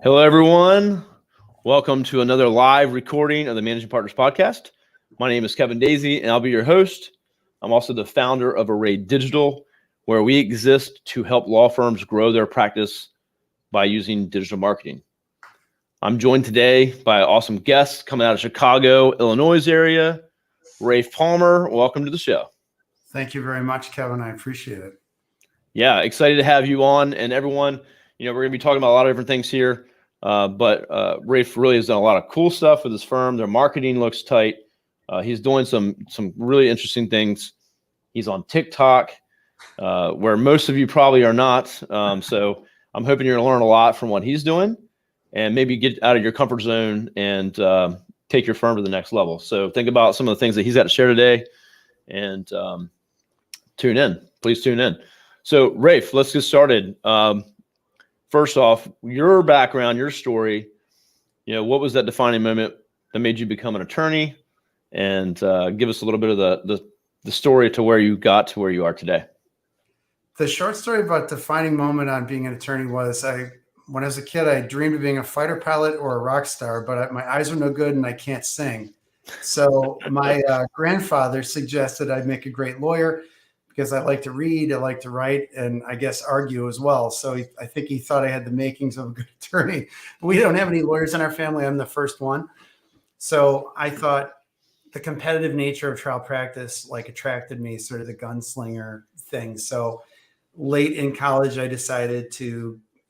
Hello, everyone. Welcome to another live recording of the Managing Partners Podcast. My name is Kevin Daisy, and I'll be your host. I'm also the founder of Array Digital, where we exist to help law firms grow their practice by using digital marketing. I'm joined today by an awesome guest coming out of Chicago, Illinois area, Raif Palmer. Welcome to the show. Thank you very much, Kevin. I appreciate it. Yeah, excited to have you on. And everyone, we're going to be talking about a lot of different things here. But Raif really has done a lot of cool stuff with his firm. Their marketing looks tight. He's doing some really interesting things. He's on TikTok, where most of you probably are not. So I'm hoping you're going to learn a lot from what he's doing and maybe get out of your comfort zone and take your firm to the next level. So think about some of the things that he's got to share today and tune in. Please tune in. So Raif, let's get started. First off, your background, your story, what was that defining moment that made you become an attorney? And give us a little bit of the story to where you got to where you are today. The short story about defining moment on being an attorney was when I was a kid, I dreamed of being a fighter pilot or a rock star, but my eyes are no good and I can't sing. So my grandfather suggested I'd make a great lawyer because I like to read, I like to write, and I guess argue as well. So I think he thought I had the makings of a good attorney. But we don't have any lawyers in our family. I'm the first one. So I thought the competitive nature of trial practice attracted me, sort of the gunslinger thing. So late in college, I decided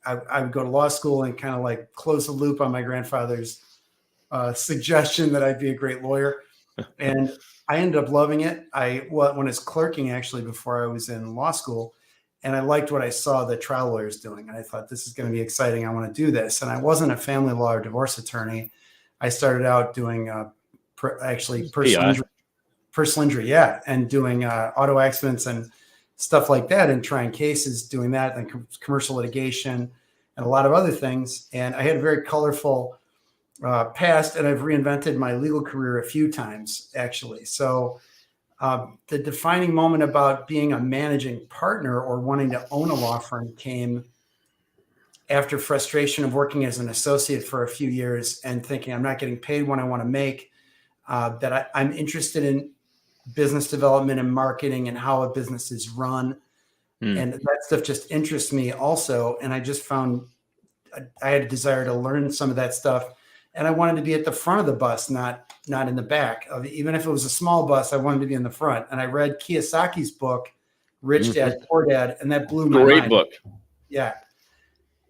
I would go to law school and kind of close the loop on my grandfather's suggestion that I'd be a great lawyer. And I ended up loving it. When I was clerking actually before I was in law school, and I liked what I saw the trial lawyers doing. And I thought, this is going to be exciting. I want to do this. And I wasn't a family law or divorce attorney. I started out doing personal injury, yeah, and doing auto accidents and stuff like that, and trying cases, doing that, and commercial litigation and a lot of other things. And I had a very colorful past, and I've reinvented my legal career a few times, actually. So the defining moment about being a managing partner or wanting to own a law firm came after frustration of working as an associate for a few years and thinking I'm not getting paid what I want to make, that I'm interested in business development and marketing and how a business is run. And that stuff just interests me also. And I just found I had a desire to learn some of that stuff. And I wanted to be at the front of the bus, not in the back. Even if it was a small bus, I wanted to be in the front. And I read Kiyosaki's book, Rich Dad, Poor Dad, and that blew my mind. Great book. Yeah.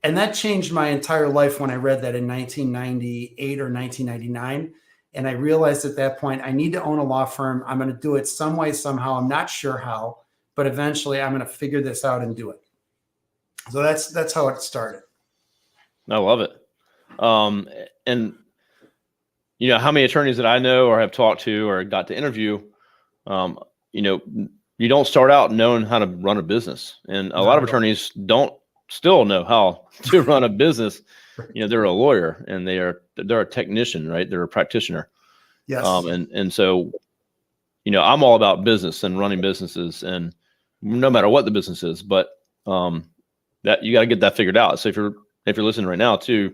And that changed my entire life when I read that in 1998 or 1999. And I realized at that point, I need to own a law firm. I'm going to do it some way, somehow. I'm not sure how, but eventually I'm going to figure this out and do it. So that's how it started. I love it. And how many attorneys that I know or have talked to or got to interview, you don't start out knowing how to run a business. And a lot of attorneys don't still know how to run a business. They're a lawyer and they're a technician, right? They're a practitioner. Yes. And so, I'm all about business and running businesses, and no matter what the business is, but that you got to get that figured out. So if you're listening right now too,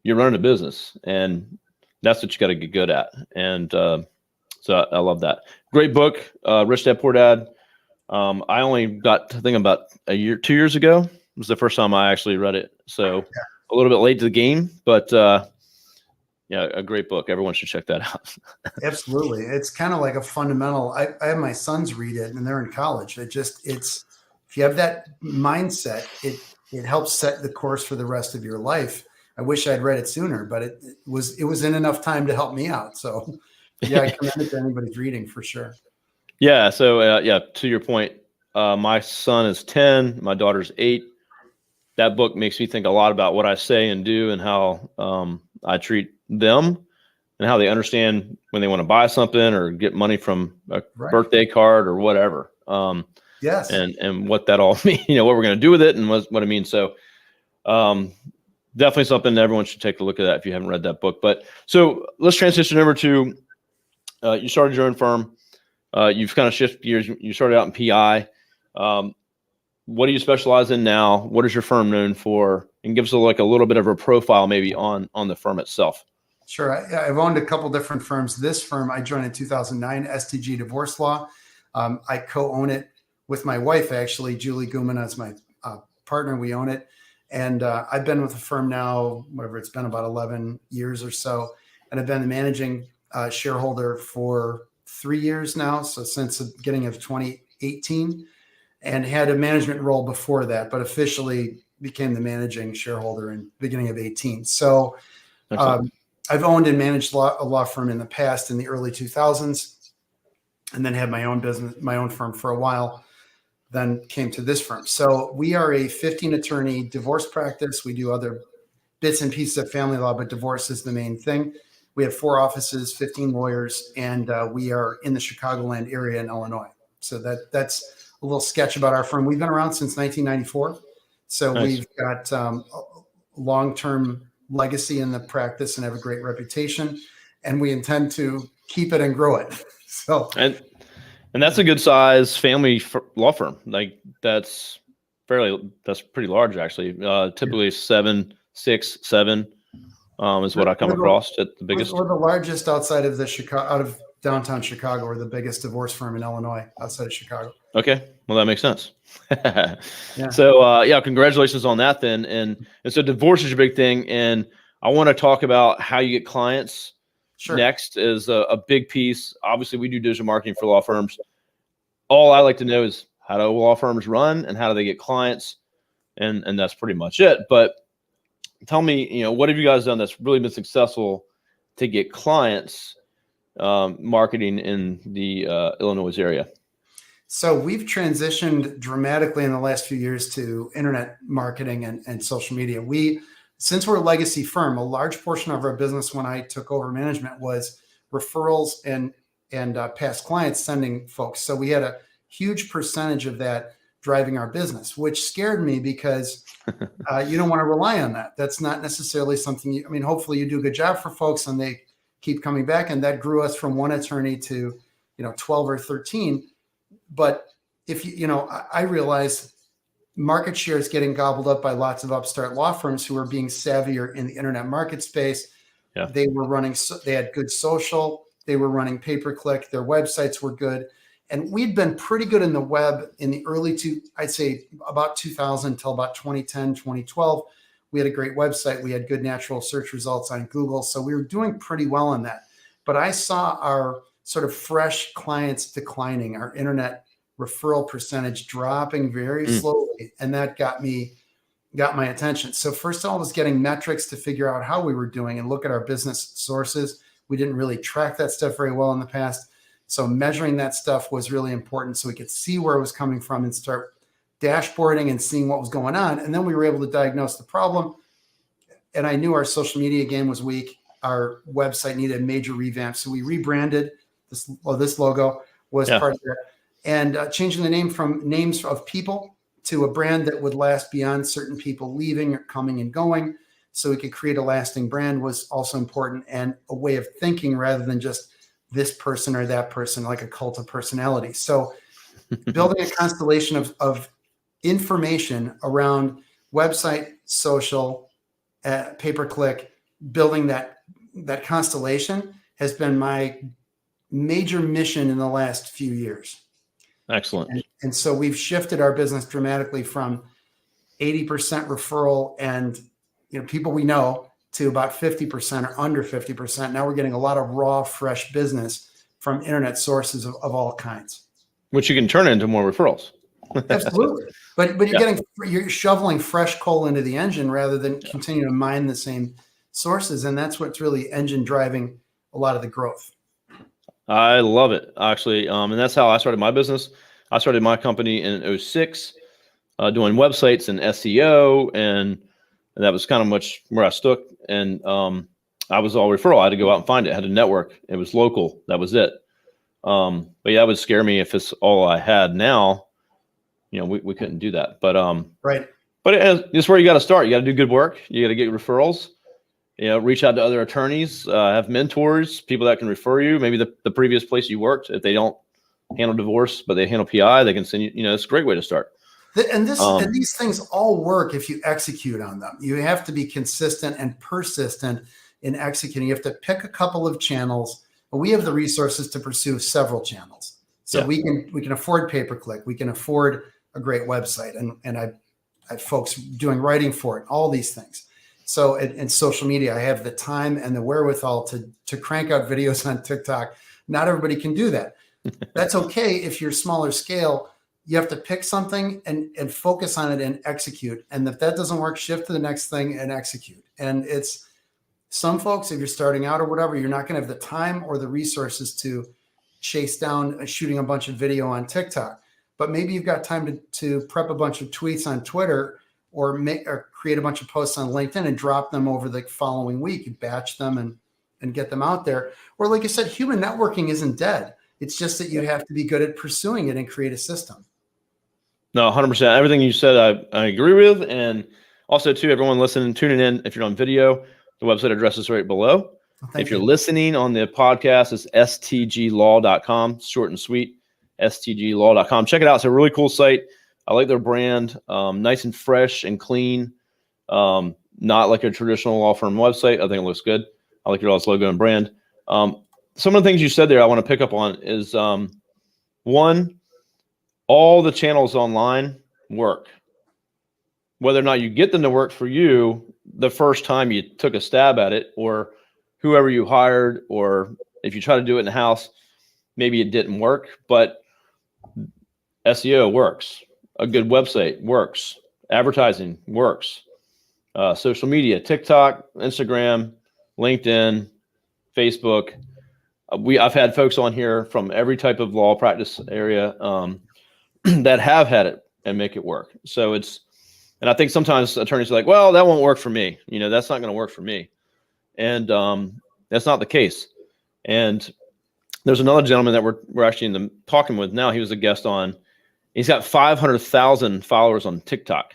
you're running a business, and that's what you got to get good at. And so I love that. Great book, Rich Dad, Poor Dad. I only got to think about 2 years ago. It was the first time I actually read it. So a little bit late to the game, but a great book. Everyone should check that out. Absolutely. It's kind of like a fundamental. I have my sons read it, and they're in college. It's if you have that mindset, it helps set the course for the rest of your life. I wish I'd read it sooner, but it was in enough time to help me out. So yeah, I commend it to anybody's reading for sure. Yeah. So to your point, my son is 10, my daughter's 8. That book makes me think a lot about what I say and do and how I treat them and how they understand when they want to buy something or get money from a birthday card or whatever. Yes. And what that all means, what we're going to do with it and what it means. So definitely something that everyone should take a look at that if you haven't read that book. But so let's transition over to you started your own firm. You've kind of shifted gears. You started out in PI. What do you specialize in now? What is your firm known for? and give us like a little bit of a profile maybe on the firm itself. Sure. I've owned a couple different firms. This firm I joined in 2009, STG Divorce Law. I co-own it with my wife, actually, Julie Guman, as my partner. We own it. And I've been with the firm now, whatever it's been, about 11 years or so. And I've been the managing shareholder for 3 years now. So since the beginning of 2018, and had a management role before that, but officially became the managing shareholder in the beginning of 18. So I've owned and managed a law firm in the past in the early 2000s, and then had my own business, my own firm for a while, then came to this firm. So we are a 15 attorney divorce practice. We do other bits and pieces of family law, but divorce is the main thing. We have 4 offices, 15 lawyers, and we are in the Chicagoland area in Illinois. So that's a little sketch about our firm. We've been around since 1994. So nice. We've got a long-term legacy in the practice and have a great reputation, and we intend to keep it and grow it. So and that's a good size family law firm. Like that's pretty large actually. Typically 7, 6, 7 is what I come across at the biggest. We're the largest outside of out of downtown Chicago. We're the biggest divorce firm in Illinois outside of Chicago. Okay. Well, that makes sense. Yeah. So, congratulations on that then. And so divorce is your big thing. And I want to talk about how you get clients. Sure. Next is a big piece. Obviously, we do digital marketing for law firms. All I like to know is how do law firms run and how do they get clients? And that's pretty much it. But tell me, what have you guys done that's really been successful to get clients marketing in the Illinois area? So we've transitioned dramatically in the last few years to internet marketing and social media. Since we're a legacy firm, a large portion of our business when I took over management was referrals and past clients sending folks. So we had a huge percentage of that driving our business, which scared me because you don't want to rely on that. That's not necessarily something hopefully you do a good job for folks and they keep coming back. And that grew us from 1 attorney to, 12 or 13. But if I realized market share is getting gobbled up by lots of upstart law firms who are being savvier in the internet market space. Yeah. They had good social, they were running pay-per-click, their websites were good. And we'd been pretty good in the web in the I'd say about 2000 until about 2010, 2012. We had a great website. We had good natural search results on Google. So we were doing pretty well on that. But I saw our sort of fresh clients declining, our internet referral percentage dropping very slowly. And that got my attention. So first of all, I was getting metrics to figure out how we were doing and look at our business sources. We didn't really track that stuff very well in the past. So measuring that stuff was really important so we could see where it was coming from and start dashboarding and seeing what was going on. And then we were able to diagnose the problem. And I knew our social media game was weak. Our website needed a major revamp. So we rebranded. This logo was part of that. And changing the name from names of people to a brand that would last beyond certain people leaving or coming and going. So we could create a lasting brand was also important, and a way of thinking rather than just this person or that person, like a cult of personality. So building a constellation of information around website, social, pay-per-click, building that constellation has been my major mission in the last few years. Excellent. And so we've shifted our business dramatically from 80% referral and people we know to about 50% or under 50%. Now we're getting a lot of raw, fresh business from internet sources of all kinds. Which you can turn into more referrals. Absolutely. But you're shoveling fresh coal into the engine rather than continue to mine the same sources. And that's what's really engine driving a lot of the growth. I love it, actually. And that's how I started my business. I started my company in 2006, doing websites and SEO, and that was kind of much where I stuck. And I was all referral. I had to go out and find it. I had a network. It was local. That was it. But yeah, it would scare me if it's all I had now. We couldn't do that. But right. But it's where you got to start. You got to do good work. You got to get referrals. Reach out to other attorneys, have mentors, people that can refer you. Maybe the previous place you worked, if they don't handle divorce, but they handle PI, they can send you. It's a great way to start. And these things all work if you execute on them. You have to be consistent and persistent in executing. You have to pick a couple of channels. We have the resources to pursue several channels. So we can afford pay-per-click. We can afford a great website. And I have folks doing writing for it, all these things. So in social media, I have the time and the wherewithal to crank out videos on TikTok. Not everybody can do that. That's okay if you're smaller scale. You have to pick something and focus on it and execute. And if that doesn't work, shift to the next thing and execute. And it's some folks, if you're starting out or whatever, you're not going to have the time or the resources to chase down shooting a bunch of video on TikTok. But maybe you've got time to prep a bunch of tweets on Twitter or create a bunch of posts on LinkedIn and drop them over the following week. You batch them and get them out there. Or like I said, human networking isn't dead. It's just that you have to be good at pursuing it and create a system. No, 100%. Everything you said, I agree with. And also, too, everyone listening, tuning in, if you're on video, the website address is right below. If you're listening on the podcast, it's stglaw.com, short and sweet, stglaw.com. Check it out. It's a really cool site. I like their brand, nice and fresh and clean, not like a traditional law firm website. I think it looks good. I like your all's logo and brand. Some of the things you said there I want to pick up on is, one, all the channels online work. Whether or not you get them to work for you the first time you took a stab at it, or whoever you hired, or if you try to do it in the house, maybe it didn't work, but SEO works. A good website works. Advertising works. Social media, TikTok, Instagram, LinkedIn, Facebook. I've had folks on here from every type of law practice area that have had it and make it work. So and I think sometimes attorneys are like, well, that won't work for me. That's not going to work for me. And that's not the case. And there's another gentleman that we're actually talking with now. He was a guest on. He's got 500,000 followers on TikTok.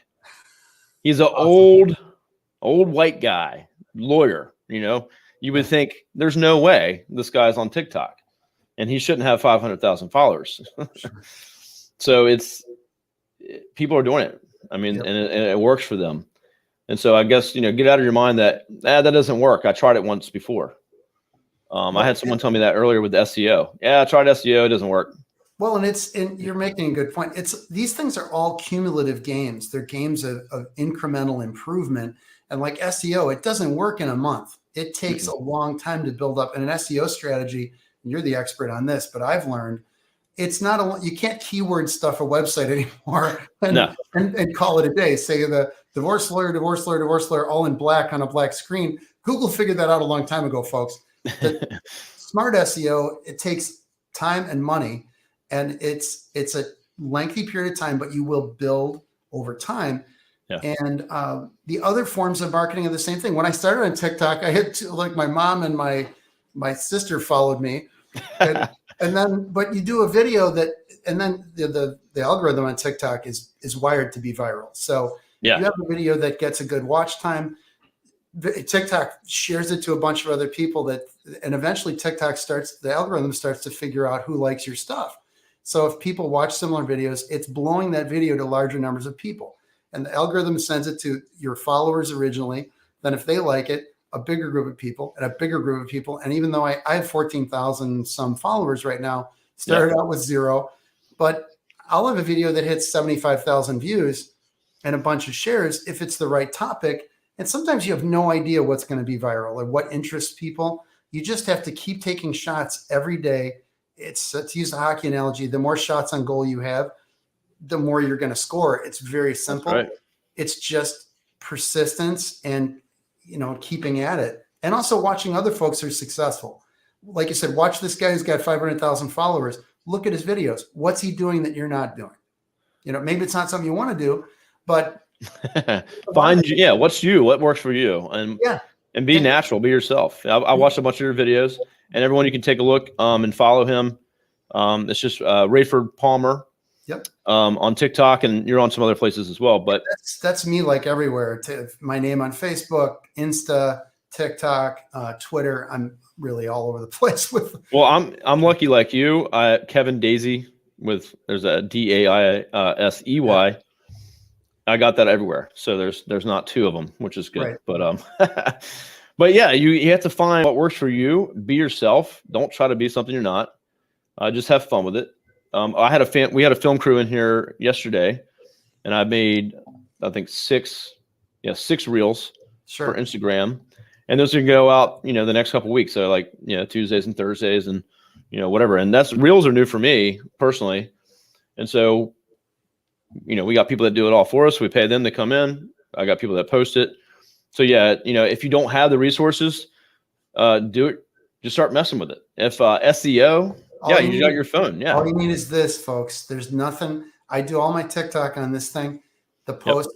He's an old white guy, lawyer. You would think there's no way this guy's on TikTok, and he shouldn't have 500,000 followers. So people are doing it. I mean, and it works for them. And so I guess, get out of your mind that doesn't work. I tried it once before. I had someone tell me that earlier with SEO. Yeah, I tried SEO. It doesn't work. Well, and you're making a good point. These things are all cumulative games. They're games of incremental improvement. And like SEO, it doesn't work in a month. It takes a long time to build up. And an SEO strategy, and you're the expert on this, but I've learned it's not you can't keyword stuff a website anymore and call it a day. Say the divorce lawyer, all in black on a black screen. Google figured that out a long time ago, folks. The smart SEO, it takes time and money, and it's a lengthy period of time, but you will build over time. Yeah. And the other forms of marketing are the same thing. When I started on TikTok, I had my mom and my sister followed me. And then, but you do a video and then the algorithm on TikTok is wired to be viral. So you have a video that gets a good watch time. TikTok shares it to a bunch of other people and eventually the algorithm starts to figure out who likes your stuff. So if people watch similar videos, it's blowing that video to larger numbers of people. And the algorithm sends it to your followers originally. Then if they like it, a bigger group of people and a bigger group of people. And even though I have 14,000 some followers right now, started out with 0, but I'll have a video that hits 75,000 views and a bunch of shares if it's the right topic. And sometimes you have no idea what's going to be viral or what interests people. You just have to keep taking shots every day. To use the hockey analogy, the more shots on goal you have, the more you're going to score. It's very simple. Right. It's just persistence and keeping at it, and also watching other folks who are successful. Like you said, watch this guy who's got 500,000 followers. Look at his videos. What's he doing that you're not doing? Maybe it's not something you want to do, but what works for you, and be natural, be yourself. I watched a bunch of your videos, and everyone, you can take a look and follow him. It's just Raiford Palmer. Yep. On TikTok, and you're on some other places as well. But that's me, like everywhere. My name on Facebook, Insta, TikTok, Twitter. I'm really all over the place with. Well, I'm lucky like you. Kevin Daisy there's a DAISEY. I got that everywhere. So there's not two of them, which is good. Right. But but yeah, you have to find what works for you. Be yourself. Don't try to be something you're not. Just have fun with it. We had a film crew in here yesterday, and I made, I think, six reels for Instagram, and those are gonna go out, the next couple of weeks. So like, Tuesdays and Thursdays and, whatever. And reels are new for me personally. And so, we got people that do it all for us. We pay them to come in. I got people that post it. So yeah, if you don't have the resources, do it. Just start messing with it. If SEO, you got your phone. Yeah. All you need is this, folks. There's nothing. I do all my TikTok on this thing. The post,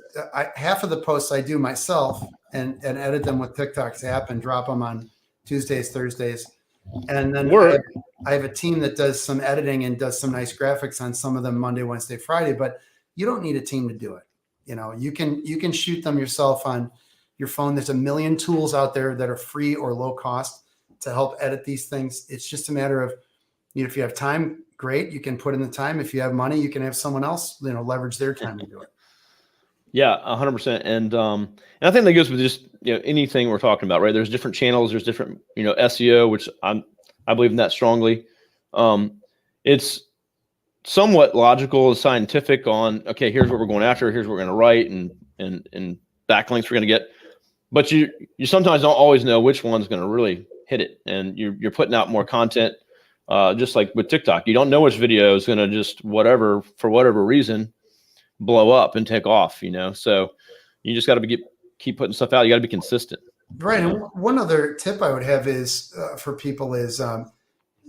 half of the posts I do myself and edit them with TikTok's app and drop them on Tuesdays, Thursdays. And then I have a team that does some editing and does some nice graphics on some of them Monday, Wednesday, Friday, but you don't need a team to do it. You can shoot them yourself on your phone. There's a million tools out there that are free or low cost to help edit these things. It's just a matter of, if you have time, great. You can put in the time. If you have money, you can have someone else, leverage their time to do it. Yeah, 100%. And I think that goes with just, anything we're talking about, right? There's different channels. There's different, SEO, which I believe in that strongly. It's somewhat logical and scientific on, okay, here's what we're going after. Here's what we're going to write and backlinks we're going to get. But you sometimes don't always know which one's going to really hit it. And you're putting out more content, just like with TikTok. You don't know which video is going to just for whatever reason, blow up and take off, So you just got to keep putting stuff out. You got to be consistent. Right. And one other tip I would have is for people is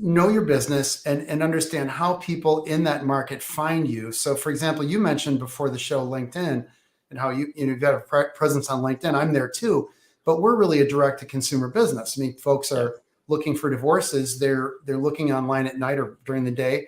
know your business and understand how people in that market find you. So, for example, you mentioned before the show LinkedIn and how you've got a presence on LinkedIn. I'm there too, but we're really a direct to consumer business. I mean, folks are looking for divorces. They're looking online at night or during the day,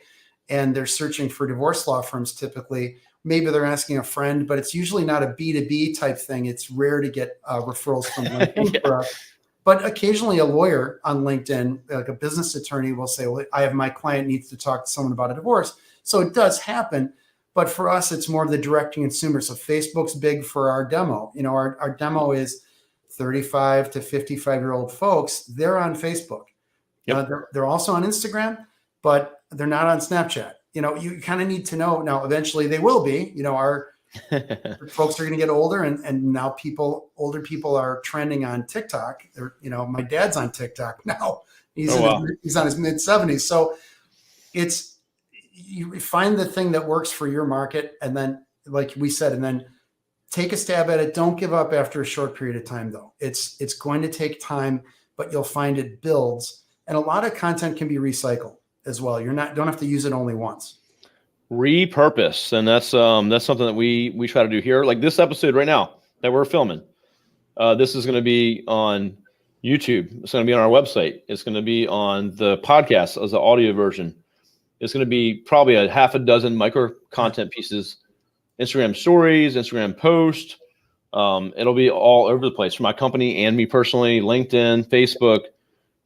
and they're searching for divorce law firms typically. Maybe they're asking a friend, but it's usually not a B2B type thing. It's rare to get referrals from LinkedIn for us. But occasionally a lawyer on LinkedIn, like a business attorney, will say, well, I have my client needs to talk to someone about a divorce. So it does happen. But for us, it's more of the direct to consumer. So Facebook's big for our demo. Our demo is 35 to 55-year-old folks. They're on Facebook. They're also on Instagram, but they're not on Snapchat. You kind of need to know. Now, eventually they will be. Our folks are going to get older, and now older people are trending on TikTok. My dad's on TikTok now. He's on his mid-70s. So you find the thing that works for your market, and then, like we said, and then take a stab at it. Don't give up after a short period of time, though. It's going to take time, but you'll find it builds, and a lot of content can be recycled as well. Don't have to use it only once. Repurpose. And that's something that we try to do here. Like this episode right now that we're filming, this is going to be on YouTube. It's going to be on our website. It's going to be on the podcast as the audio version. It's going to be probably a half a dozen micro content pieces, Instagram stories, Instagram post. It'll be all over the place for my company and me personally, LinkedIn, Facebook,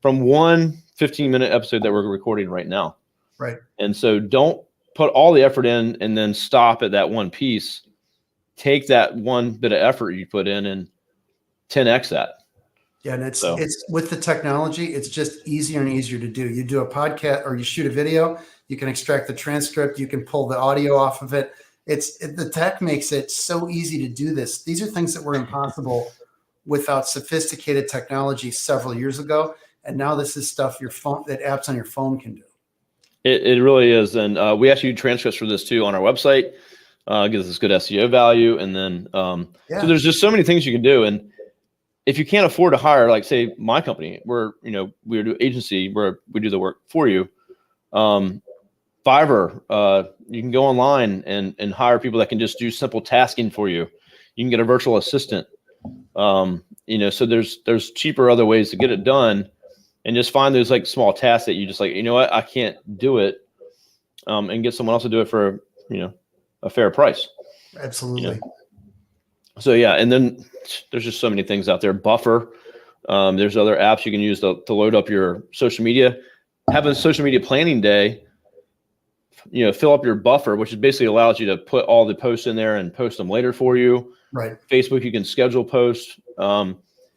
from one 15-minute episode that we're recording right now. Right. And so don't put all the effort in and then stop at that one piece. Take that one bit of effort you put in and 10x that. Yeah, and it's with the technology, it's just easier and easier to do. You do a podcast or you shoot a video, you can extract the transcript, you can pull the audio off of it. The tech makes it so easy to do this. These are things that were impossible without sophisticated technology several years ago. And now this is stuff that apps on your phone can do. It really is. And we actually do transcripts for this too on our website. Gives us good SEO value. And then, so there's just so many things you can do. And if you can't afford to hire, like say my company, we're an agency where we do the work for you. Fiverr, you can go online and hire people that can just do simple tasking for you. You can get a virtual assistant. So there's cheaper other ways to get it done. And just find those like small tasks that you just like, I can't do it, and get someone else to do it for, a fair price. Absolutely. So yeah. And then there's just so many things out there. Buffer. There's other apps you can use to load up your social media. Have a social media planning day fill up your buffer, which basically allows you to put all the posts in there and post them later for you. Right. Facebook, you can schedule posts,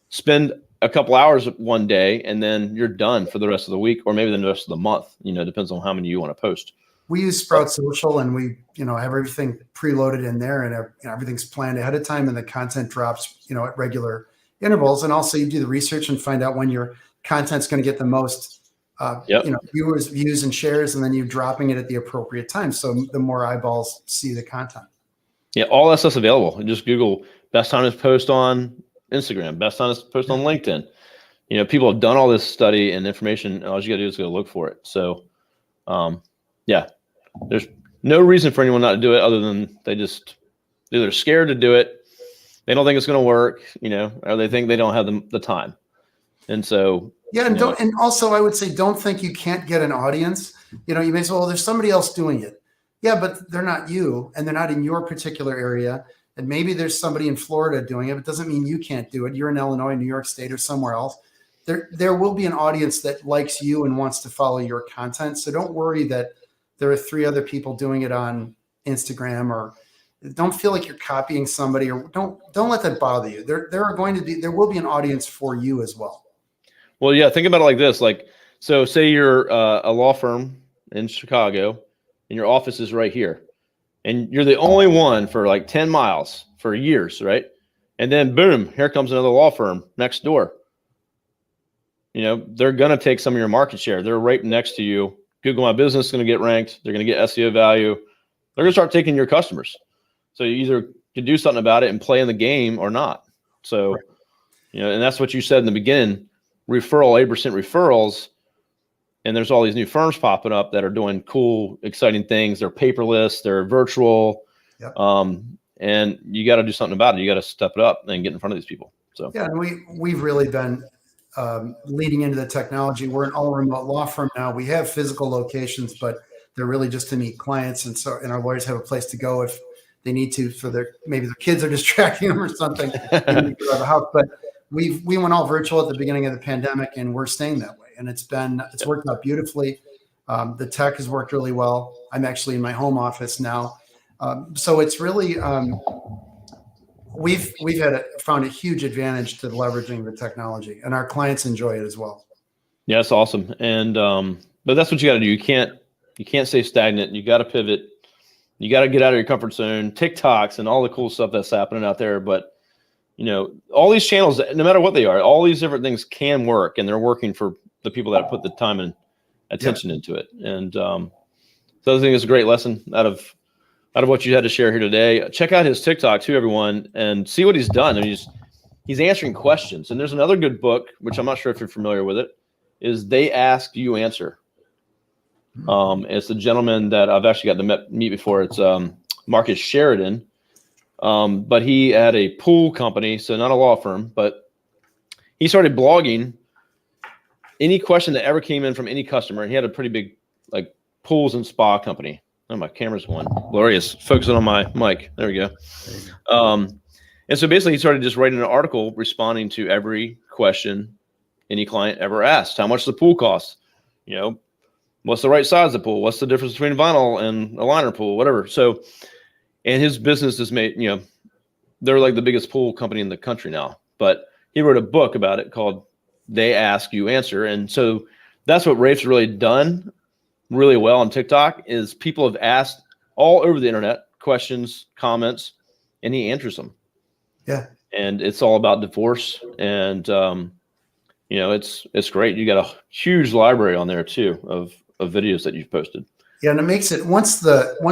spend a couple hours one day, and then you're done for the rest of the week, or maybe the rest of the month. Depends on how many you want to post. We use Sprout Social, and we, have everything preloaded in there, and everything's planned ahead of time, and the content drops, at regular intervals. And also, you do the research and find out when your content's going to get the most, viewers, views, and shares, and then you dropping it at the appropriate time. So the more eyeballs see the content. Yeah, all that stuff's available. Just Google best time to post on Instagram, best time to post on LinkedIn. People have done all this study and information, and all you got to do is go look for it. So, there's no reason for anyone not to do it other than they're scared to do it. They don't think it's going to work, or they think they don't have the time. And so, and also I would say, don't think you can't get an audience. You may say, well, there's somebody else doing it. Yeah, but they're not you, and they're not in your particular area. And maybe there's somebody in Florida doing it, but it doesn't mean you can't do it. You're in Illinois, New York State, or somewhere else. There will be an audience that likes you and wants to follow your content. So don't worry that there are 3 other people doing it on Instagram, or don't feel like you're copying somebody, or don't let that bother you. There will be an audience for you as well. Well, yeah, think about it like this. So say you're a law firm in Chicago and your office is right here, and you're the only one for like 10 miles for years, right? And then boom, here comes another law firm next door. They're going to take some of your market share. They're right next to you. Google My Business is going to get ranked. They're going to get SEO value. They're going to start taking your customers. So you either can do something about it and play in the game or not. So, and that's what you said in the beginning, 8% referrals. And there's all these new firms popping up that are doing cool, exciting things. They're paperless, they're virtual. Yep. And you got to do something about it. You got to step it up and get in front of these people. So, and we've really been leading into the technology. We're an all remote law firm now. We have physical locations, but they're really just to meet clients. And our lawyers have a place to go if they need to, maybe their kids are distracting them or something. But we went all virtual at the beginning of the pandemic, and we're staying that way. And it's worked out beautifully. The tech has worked really well. I'm actually in my home office now. So it's really, we've found a huge advantage to leveraging the technology, and our clients enjoy it as well. Yeah, it's awesome. And, but that's what you got to do. You can't stay stagnant. You got to pivot. You got to get out of your comfort zone, TikToks and all the cool stuff that's happening out there. But, all these channels, no matter what they are, all these different things can work, and they're working for the people that put the time and attention into it. And so I think it's a great lesson out of what you had to share here today. Check out his TikTok too, everyone, and see what he's done. I mean, he's answering questions. And there's another good book, which I'm not sure if you're familiar with it, is They Ask, You Answer. It's the gentleman that I've actually got to meet before. It's Marcus Sheridan. But he had a pool company, so not a law firm, but he started blogging any question that ever came in from any customer. And he had a pretty big pools and spa company. Oh, my camera's going. Glorious. Focusing on my mic. There we go. And so basically he started just writing an article responding to every question any client ever asked. How much the pool costs? What's the right size of the pool? What's the difference between vinyl and a liner pool? Whatever. So, and his business is made, they're like the biggest pool company in the country now. But he wrote a book about it called They Ask, You Answer. And so that's what Raif's really done really well on TikTok is people have asked all over the internet questions, comments, and he answers them. Yeah. And it's all about divorce. And, it's great. You got a huge library on there too of videos that you've posted. Yeah. And it makes it, once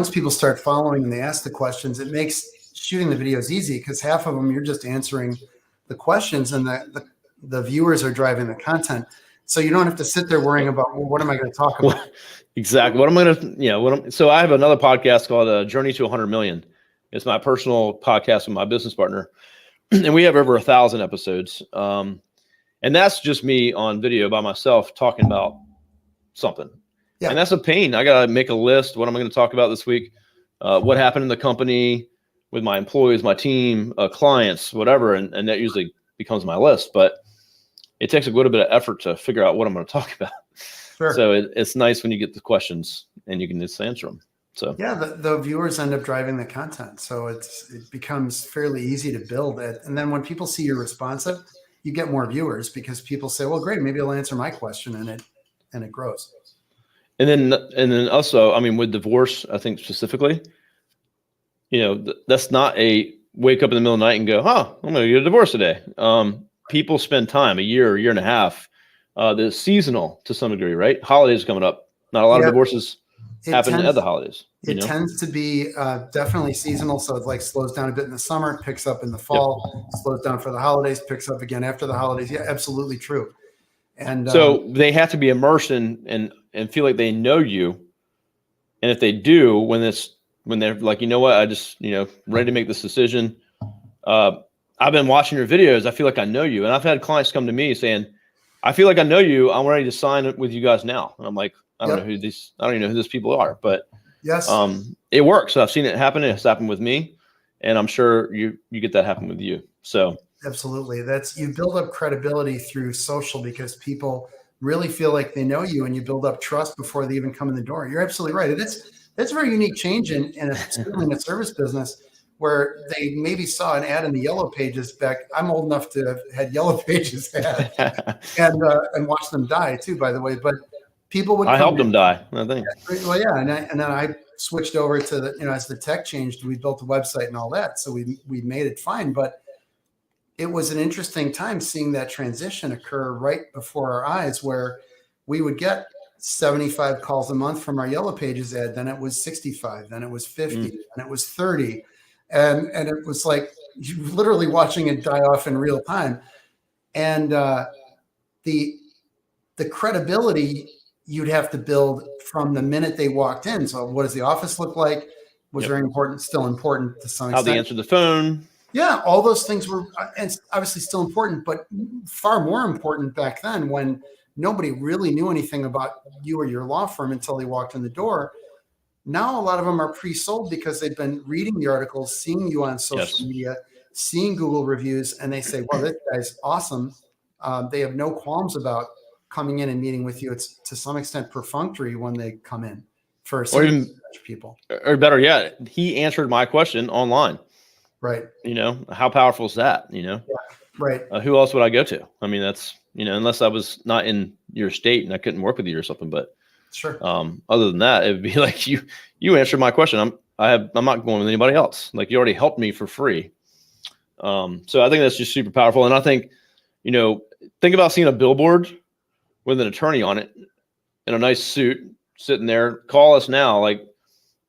people start following and they ask the questions, it makes shooting the videos easy, because half of them you're just answering the questions, and the viewers are driving the content. So you don't have to sit there worrying about, well, what am I going to talk about? Exactly. What am I going to, so I have another podcast called Journey to 100 Million. It's my personal podcast with my business partner. And we have over 1,000 episodes. And that's just me on video by myself talking about something. Yeah. And that's a pain. I got to make a list. What am I going to talk about this week? What happened in the company with my employees, my team, clients, whatever. And that usually becomes my list. But it takes a little bit of effort to figure out what I'm going to talk about. Sure. So it's nice when you get the questions and you can just answer them. So yeah, the viewers end up driving the content, so it becomes fairly easy to build it. And then when people see you're responsive, you get more viewers because people say, "Well, great, maybe it'll answer my question," and it grows. and then also, I mean, with divorce, I think specifically, that's not a wake up in the middle of the night and go, "Oh, I'm going to get a divorce today." People spend time, a year and a half. That's seasonal to some degree, right? Holidays coming up. Not a lot of divorces happen at the holidays. It tends to be definitely seasonal. So it like slows down a bit in the summer, picks up in the fall, slows down for the holidays, picks up again after the holidays. Yeah, absolutely true. And so they have to be immersed in and feel like they know you. And if they do, when they're like, you know what, I just, ready to make this decision. I've been watching your videos. I feel like I know you. And I've had clients come to me saying, I feel like I know you. I'm ready to sign it with you guys now. And I'm like, I don't even know who these people are, but yes, it works. I've seen it happen. It's happened with me, and I'm sure you get that happen with you. So absolutely. You build up credibility through social because people really feel like they know you, and you build up trust before they even come in the door. You're absolutely right. That's a very unique change in a service business where they maybe saw an ad in the Yellow Pages back. I'm old enough to have had Yellow Pages ad and watch them die too, by the way. But people would. I helped them die, I think. Well, yeah, and then I switched over to as the tech changed, we built a website and all that, so we made it fine. But it was an interesting time seeing that transition occur right before our eyes, where we would get 75 calls a month from our Yellow Pages ad. Then it was 65. Then it was 50. And it was 30. And it was like you literally watching it die off in real time. And the credibility you'd have to build from the minute they walked in. So what does the office look like? Was very important, still important to some extent. How they answered the phone. Yeah, all those things were obviously still important, but far more important back then when nobody really knew anything about you or your law firm until they walked in the door. Now, a lot of them are pre-sold because they've been reading the articles, seeing you on social media, seeing Google reviews, and they say, well, this guy's awesome. They have no qualms about coming in and meeting with you. It's to some extent perfunctory when they come in for or even people. Or better yet, he answered my question online. Right. How powerful is that? Yeah. Right. Who else would I go to? I mean, that's, unless I was not in your state and I couldn't work with you or something, but sure. Other than that, it'd be like you answered my question. I'm not going with anybody else. Like you already helped me for free. So I think that's just super powerful. And I think, think about seeing a billboard with an attorney on it in a nice suit sitting there. Call us now. Like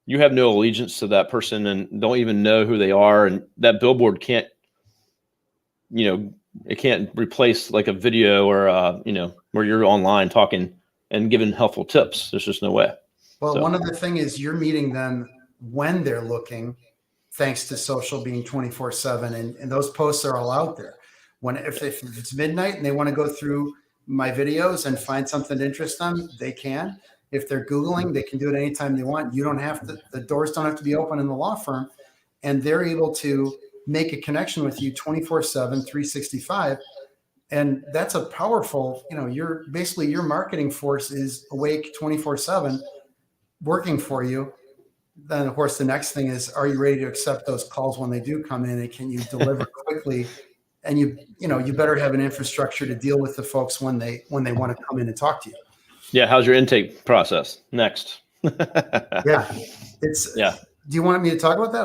you have no allegiance to that person and don't even know who they are. And that billboard can't, it can't replace like a video or, where you're online talking and giving helpful tips. There's just no way. Well, one other thing is you're meeting them when they're looking, thanks to social being 24/7. And those posts are all out there. If it's midnight and they want to go through my videos and find something to interest them, they can. If they're Googling, they can do it anytime they want. You don't have to, the doors don't have to be open in the law firm, and they're able to make a connection with you 24/7, 365. And that's a powerful, your marketing force is awake 24/7 working for you. Then of course, the next thing is, are you ready to accept those calls when they do come in, and can you deliver quickly? And you better have an infrastructure to deal with the folks when they want to come in and talk to you. Yeah. How's your intake process next? Yeah. Do you want me to talk about that?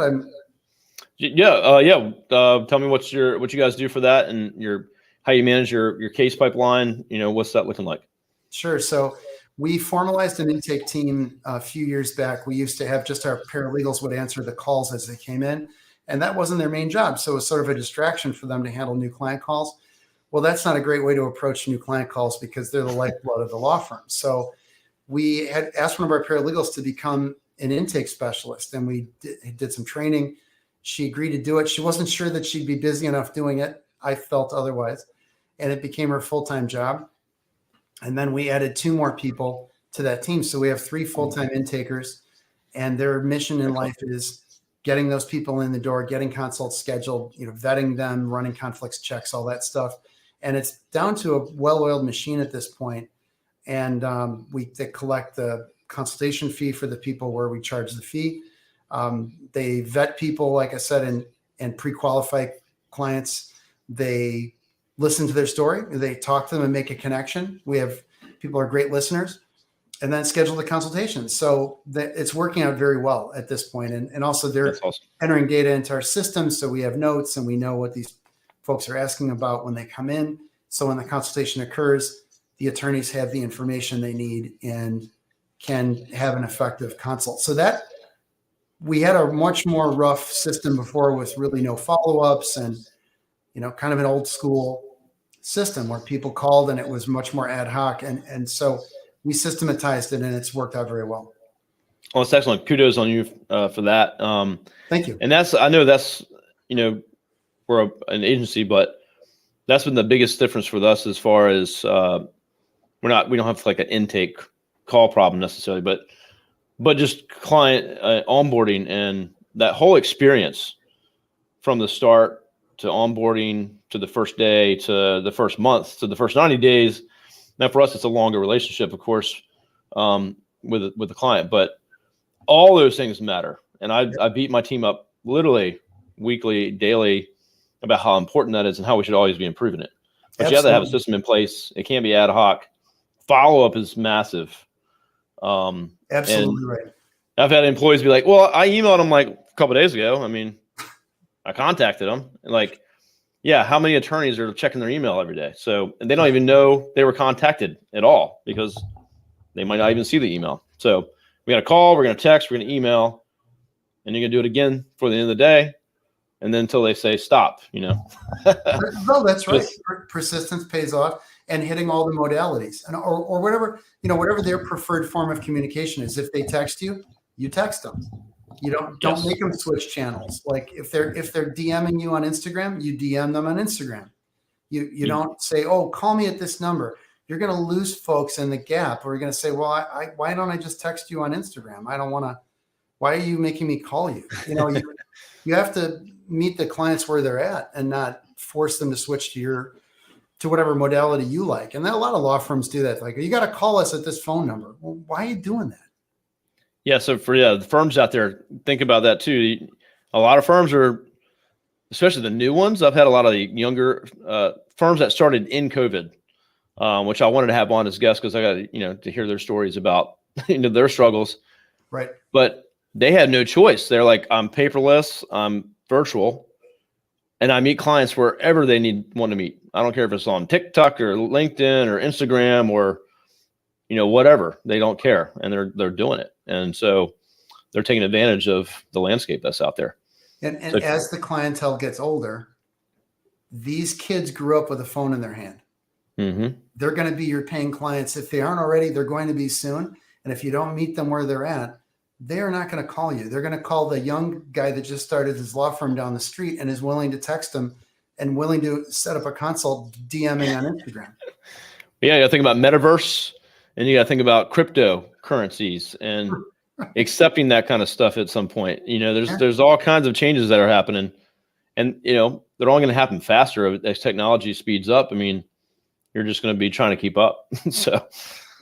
Tell me what you guys do for that and how you manage your case pipeline. What's that looking like? Sure. So we formalized an intake team a few years back. We used to have just our paralegals would answer the calls as they came in, and that wasn't their main job. So it was sort of a distraction for them to handle new client calls. Well, that's not a great way to approach new client calls because they're the lifeblood of the law firm. So we had asked one of our paralegals to become an intake specialist, and we did some training. She agreed to do it. She wasn't sure that she'd be busy enough doing it. I felt otherwise, and it became her full-time job. And then we added 2 more people to that team. So we have 3 full-time intakers, and their mission in life is getting those people in the door, getting consults scheduled, vetting them, running conflicts checks, all that stuff. And it's down to a well-oiled machine at this point. and they collect the consultation fee for the people where we charge the fee. They vet people, like I said, and pre-qualify clients. They listen to their story. They talk to them and make a connection. We have people are great listeners, and then schedule the consultation. So it's working out very well at this point. And also they're awesome. entering data into our system. So we have notes and we know what these folks are asking about when they come in. So when the consultation occurs, the attorneys have the information they need and can have an effective consult. So that we had a much more rough system before with really no follow-ups and, kind of an old school system where people called and it was much more ad hoc. And so we systematized it and it's worked out very well. Well, it's excellent. Kudos on you for that. Thank you. And I know that's, we're an agency, but that's been the biggest difference for us as far as we don't have like an intake call problem necessarily, but just client onboarding and that whole experience from the start to onboarding to the first day to the first month to the first 90 days. Now for us, it's a longer relationship, of course, with the client, but all those things matter. And I beat my team up literally weekly, daily about how important that is and how we should always be improving it. But you have to have a system in place. It can't be ad hoc. Follow-up is massive. Absolutely right. I've had employees be like, well, I emailed them like a couple of days ago. I mean, I contacted them. And like, yeah, how many attorneys are checking their email every day? So, and they don't even know they were contacted at all because they might not even see the email. So we got to call, we're going to text, we're going to email, and you're going to do it again for the end of the day. And then until they say stop, No, that's right. Persistence pays off, and hitting all the modalities and or whatever, whatever their preferred form of communication is. If they text you, you text them. You don't make them switch channels. Like if they're DMing you on Instagram, you DM them on Instagram. You don't say, oh, call me at this number. You're going to lose folks in the gap, or you're going to say, well, why don't I just text you on Instagram? I don't want to. Why are you making me call you? You have to meet the clients where they're at and not force them to switch to whatever modality you like. And then a lot of law firms do that. Like, you got to call us at this phone number. Well, why are you doing that? Yeah. So for the firms out there, think about that too. A lot of firms are, especially the new ones. I've had a lot of the younger firms that started in COVID, which I wanted to have on as guests because I got to hear their stories about their struggles. Right. But they had no choice. They're like, I'm paperless, I'm virtual, and I meet clients wherever they want to meet. I don't care if it's on TikTok or LinkedIn or Instagram or, whatever. They don't care, and they're doing it. And so they're taking advantage of the landscape that's out there. And as the clientele gets older, these kids grew up with a phone in their hand. Mm-hmm. They're going to be your paying clients. If they aren't already, they're going to be soon. And if you don't meet them where they're at, they are not going to call you. They're going to call the young guy that just started his law firm down the street and is willing to text them and willing to set up a consult DMing on Instagram. Yeah, you got to think about metaverse, and you got to think about cryptocurrencies and accepting that kind of stuff at some point. There's all kinds of changes that are happening, and they're all going to happen faster as technology speeds up. I mean, you're just going to be trying to keep up. So.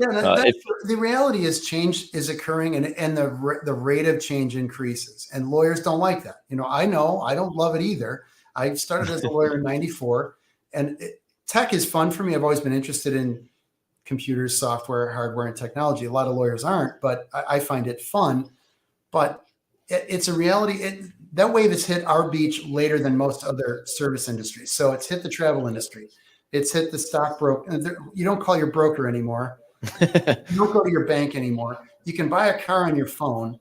Yeah, the reality is change is occurring, and the rate of change increases, and lawyers don't like that. I know I don't love it either. I started as a lawyer in '94, and tech is fun for me. I've always been interested in computers, software, hardware, and technology. A lot of lawyers aren't, but I find it fun. But it's a reality. That wave has hit our beach later than most other service industries. So it's hit the travel industry. It's hit the stockbroker. You don't call your broker anymore. You don't go to your bank anymore. You can buy a car on your phone.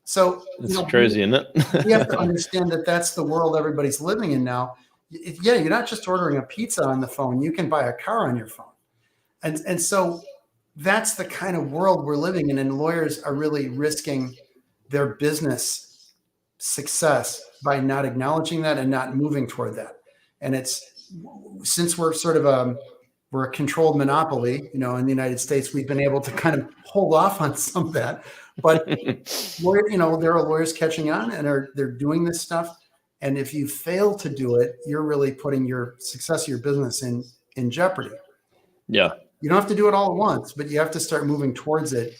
So it's crazy, isn't it? We have to understand that that's the world everybody's living in now. You're not just ordering a pizza on the phone. You can buy a car on your phone. And so that's the kind of world we're living in. And lawyers are really risking their business success by not acknowledging that and not moving toward that. And since we're sort of we're a controlled monopoly, in the United States, we've been able to kind of hold off on some of that. But there are lawyers catching on, and they're doing this stuff. And if you fail to do it, you're really putting your success of your business in jeopardy. Yeah. You don't have to do it all at once, but you have to start moving towards it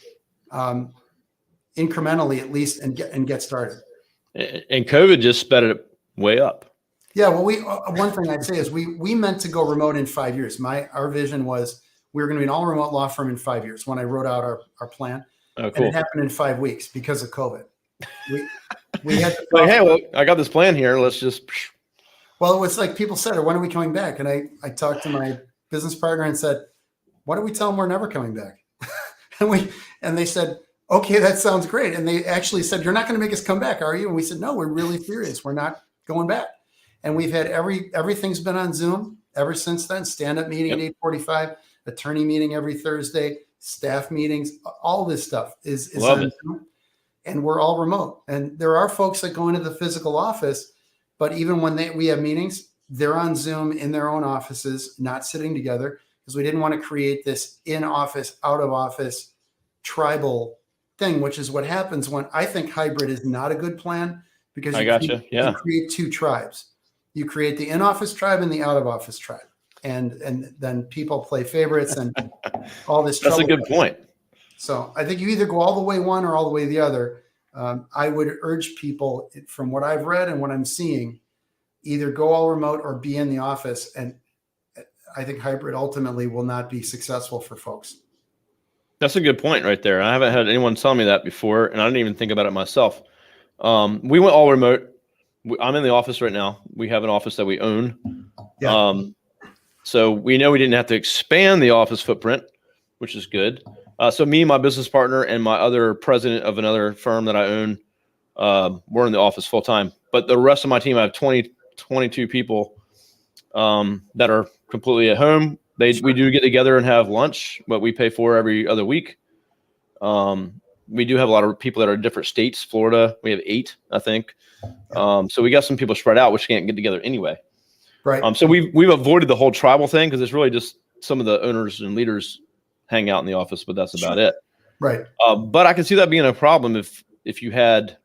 incrementally at least, and get started. And COVID just sped it way up. Yeah, well, one thing I'd say is we meant to go remote in 5 years. Our vision was we were going to be an all remote law firm in 5 years when I wrote out our plan. Oh, cool. And it happened in 5 weeks because of COVID. We had to like, hey, well, I got this plan here. Let's just. Well, it was like people said, when are we coming back? And I talked to my business partner and said, why don't we tell them we're never coming back? and they said, okay, that sounds great. And they actually said, you're not going to make us come back, are you? And we said, no, we're really serious. We're not going back. And we've had everything's been on Zoom ever since then. Stand-up meeting at 8:45, attorney meeting every Thursday, staff meetings, all this stuff is on Zoom. And we're all remote. And there are folks that go into the physical office, but even when we have meetings, they're on Zoom in their own offices, not sitting together, because we didn't want to create this in-office, out-of-office tribal thing, which is what happens when I think hybrid is not a good plan, because you create two tribes. You create the in-office tribe and the out-of-office tribe. And then people play favorites and all this trouble. That's a good point. So I think you either go all the way one or all the way the other. I would urge people, from what I've read and what I'm seeing, either go all remote or be in the office. And I think hybrid ultimately will not be successful for folks. That's a good point right there. I haven't had anyone tell me that before, and I didn't even think about it myself. We went all remote. I'm in the office right now. We have an office that we own. Yeah. So we know we didn't have to expand the office footprint, which is good. So me, my business partner, and my other president of another firm that I own, we're in the office full time. But the rest of my team, I have 22 people that are completely at home. We do get together and have lunch, but we pay for every other week. We do have a lot of people that are in different states. Florida, we have 8, I think. So we got some people spread out, which can't get together anyway. Right. So we've avoided the whole tribal thing, because it's really just some of the owners and leaders hang out in the office, but that's about it. Right. But I can see that being a problem if you had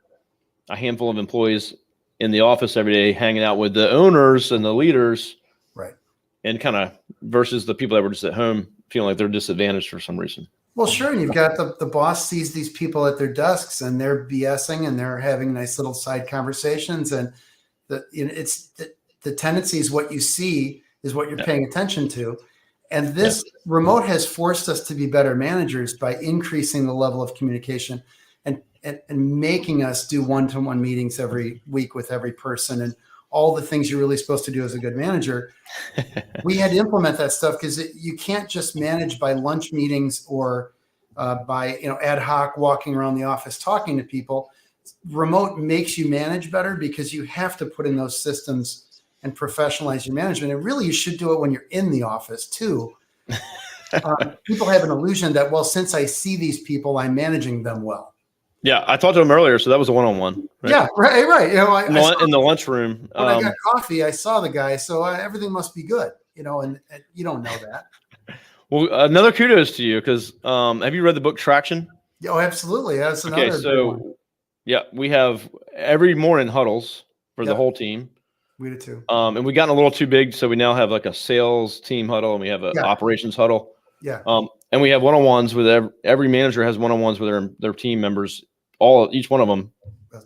a handful of employees in the office every day hanging out with the owners and the leaders. Right. And kind of versus the people that were just at home feeling like they're disadvantaged for some reason. Well, sure. And you've got the boss sees these people at their desks and they're BSing and they're having nice little side conversations. And the tendency is what you see is what you're paying attention to. And this remote has forced us to be better managers by increasing the level of communication and making us do one-to-one meetings every week with every person and all the things you're really supposed to do as a good manager. We had to implement that stuff because you can't just manage by lunch meetings or by ad hoc walking around the office talking to people. Remote makes you manage better because you have to put in those systems and professionalize your management. And really, you should do it when you're in the office too. People have an illusion that, well, since I see these people, I'm managing them well. Yeah, I talked to him earlier, so that was a one-on-one. Right? Yeah, right. In the lunchroom. When I got coffee, I saw the guy, so everything must be good. And you don't know that. Well, another kudos to you, because have you read the book Traction? Oh, absolutely. That's another good one. Yeah, we have every morning huddles for the whole team. We do too. And we gotten a little too big, so we now have like a sales team huddle and we have an operations huddle. Yeah. And we have one-on-ones with every manager has one-on-ones with their team members, each one of them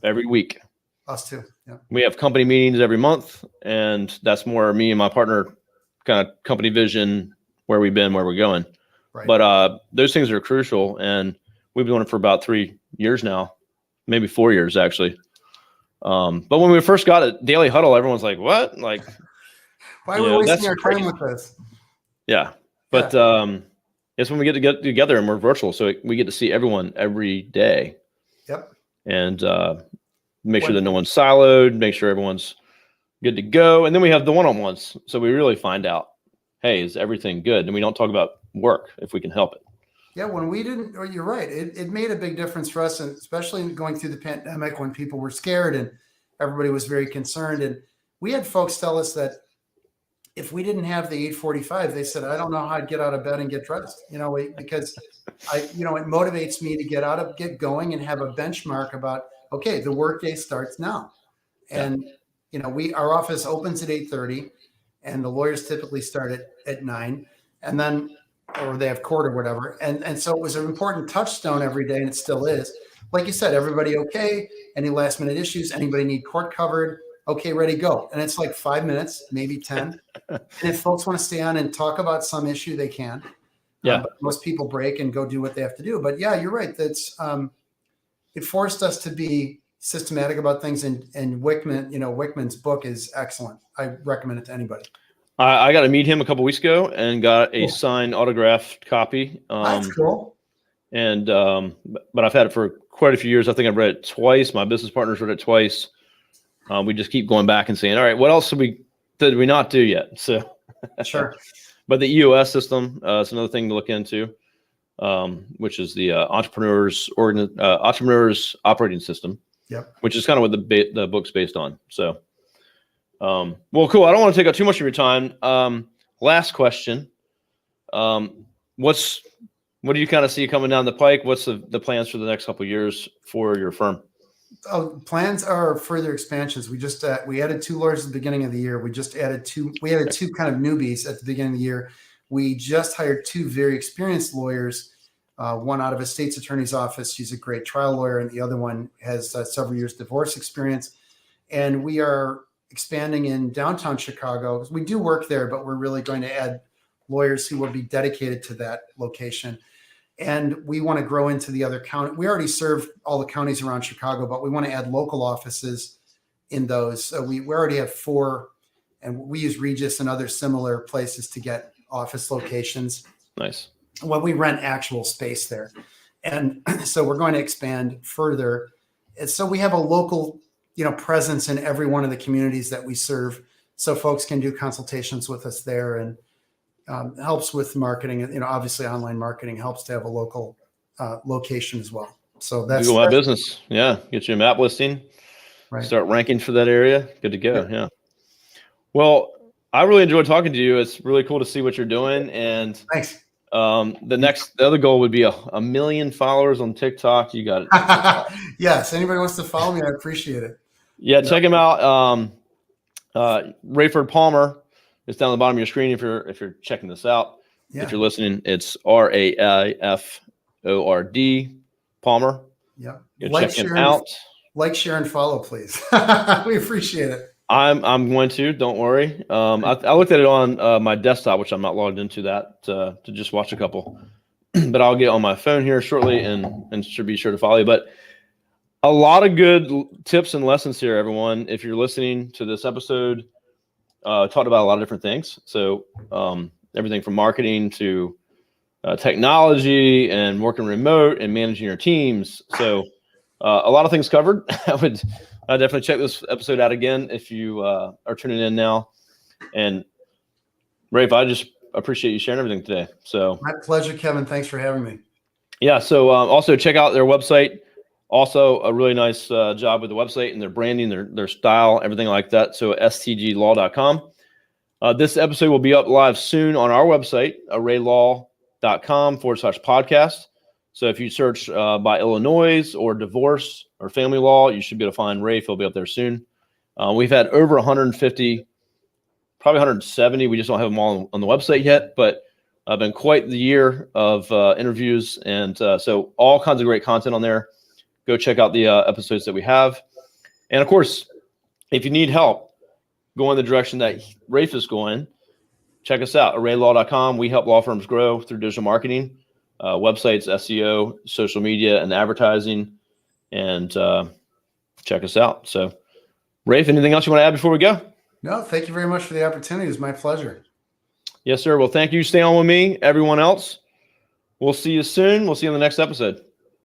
every week. Us too. Yeah. We have company meetings every month, and that's more me and my partner kind of company vision, where we've been, where we're going. Right. But those things are crucial, and we've been doing it for about 3 years now, maybe 4 years actually. But when we first got a daily huddle, everyone's like, what? Like, why are we wasting our time with this? Yeah. But it's when we get together and we're virtual. So we get to see everyone every day. Yep. And make sure that no one's siloed, make sure everyone's good to go. And then we have the one-on-ones. So we really find out, hey, is everything good? And we don't talk about work if we can help it. Yeah, when we didn't, or you're right, it made a big difference for us, and especially going through the pandemic when people were scared and everybody was very concerned. And we had folks tell us that if we didn't have the 8:45, they said, I don't know how I'd get out of bed and get dressed, because it motivates me to get going and have a benchmark about, okay, the workday starts now. And, our office opens at 8:30 and the lawyers typically start at 9. And then or they have court or whatever. And so it was an important touchstone every day, and it still is. Like you said, everybody okay? Any last minute issues? Anybody need court covered? Okay, ready, go. And it's like 5 minutes, maybe 10. And if folks want to stay on and talk about some issue, they can. Yeah. But most people break and go do what they have to do. But yeah, you're right. That's it forced us to be systematic about things. And Wickman, Wickman's book is excellent. I recommend it to anybody. I got to meet him a couple weeks ago and got a signed autographed copy. That's cool. And but I've had it for quite a few years. I think I've read it twice. My business partners read it twice. We just keep going back and saying, all right, what else did we not do yet? So sure. But the EOS system is another thing to look into, which is the entrepreneurs operating system. Yep. Which is kind of what the book's based on. So, well, cool. I don't want to take up too much of your time. Last question. What do you kind of see coming down the pike? What's the plans for the next couple of years for your firm? Plans are further expansions. We just we added 2 lawyers at the beginning of the year. We just added 2. We added 2 kind of newbies at the beginning of the year. We just hired 2 very experienced lawyers. One out of a state's attorney's office. She's a great trial lawyer, and the other one has several years divorce experience. And we are expanding in downtown Chicago. We do work there, but we're really going to add lawyers who will be dedicated to that location. And we want to grow into the other county. We already serve all the counties around Chicago, but we want to add local offices in those. So we already have 4, and we use Regis and other similar places to get office locations. Nice. Well, we rent actual space there. And so we're going to expand further. And so we have a local, presence in every one of the communities that we serve. So folks can do consultations with us there, and helps with marketing. Obviously online marketing helps to have a local location as well. So that's Google My Business. Yeah. Get you a map listing, right. Start ranking for that area. Good to go. Yeah. Well, I really enjoyed talking to you. It's really cool to see what you're doing. And thanks. The other goal would be a million followers on TikTok. You got it. Yes. Anybody wants to follow me, I appreciate it. Yeah. Check him out. Raiford Palmer. It's down the bottom of your screen if you're checking this out. Yeah. If you're listening, it's Raiford Palmer. Yeah. Check him out. Like, share, and follow, please. We appreciate it. I'm going to. Don't worry. I looked at it on my desktop, which I'm not logged into that to just watch a couple. But I'll get on my phone here shortly and should be sure to follow you. But a lot of good tips and lessons here, everyone. If you're listening to this episode, talked about a lot of different things. So everything from marketing to technology and working remote and managing your teams. So a lot of things covered. I definitely check this episode out again if you are tuning in now. And Raif, I just appreciate you sharing everything today. So my pleasure, Kevin. Thanks for having me. Yeah. So also check out their website. Also a really nice job with the website and their branding, their style, everything like that. So stglaw.com. This episode will be up live soon on our website, arraylaw.com/podcast. So if you search by Illinois or divorce or family law, you should be able to find Raif. He'll be up there soon. We've had over 150, probably 170. We just don't have them all on the website yet, but been quite the year of interviews. And so all kinds of great content on there. Go check out the episodes that we have. And of course, if you need help going the direction that Raif is going, check us out, arraylaw.com. We help law firms grow through digital marketing, websites, SEO, social media, and advertising. And check us out. So, Raif, anything else you want to add before we go? No, thank you very much for the opportunity. It was my pleasure. Yes, sir. Well, thank you. Stay on with me. Everyone else, we'll see you soon. We'll see you in the next episode.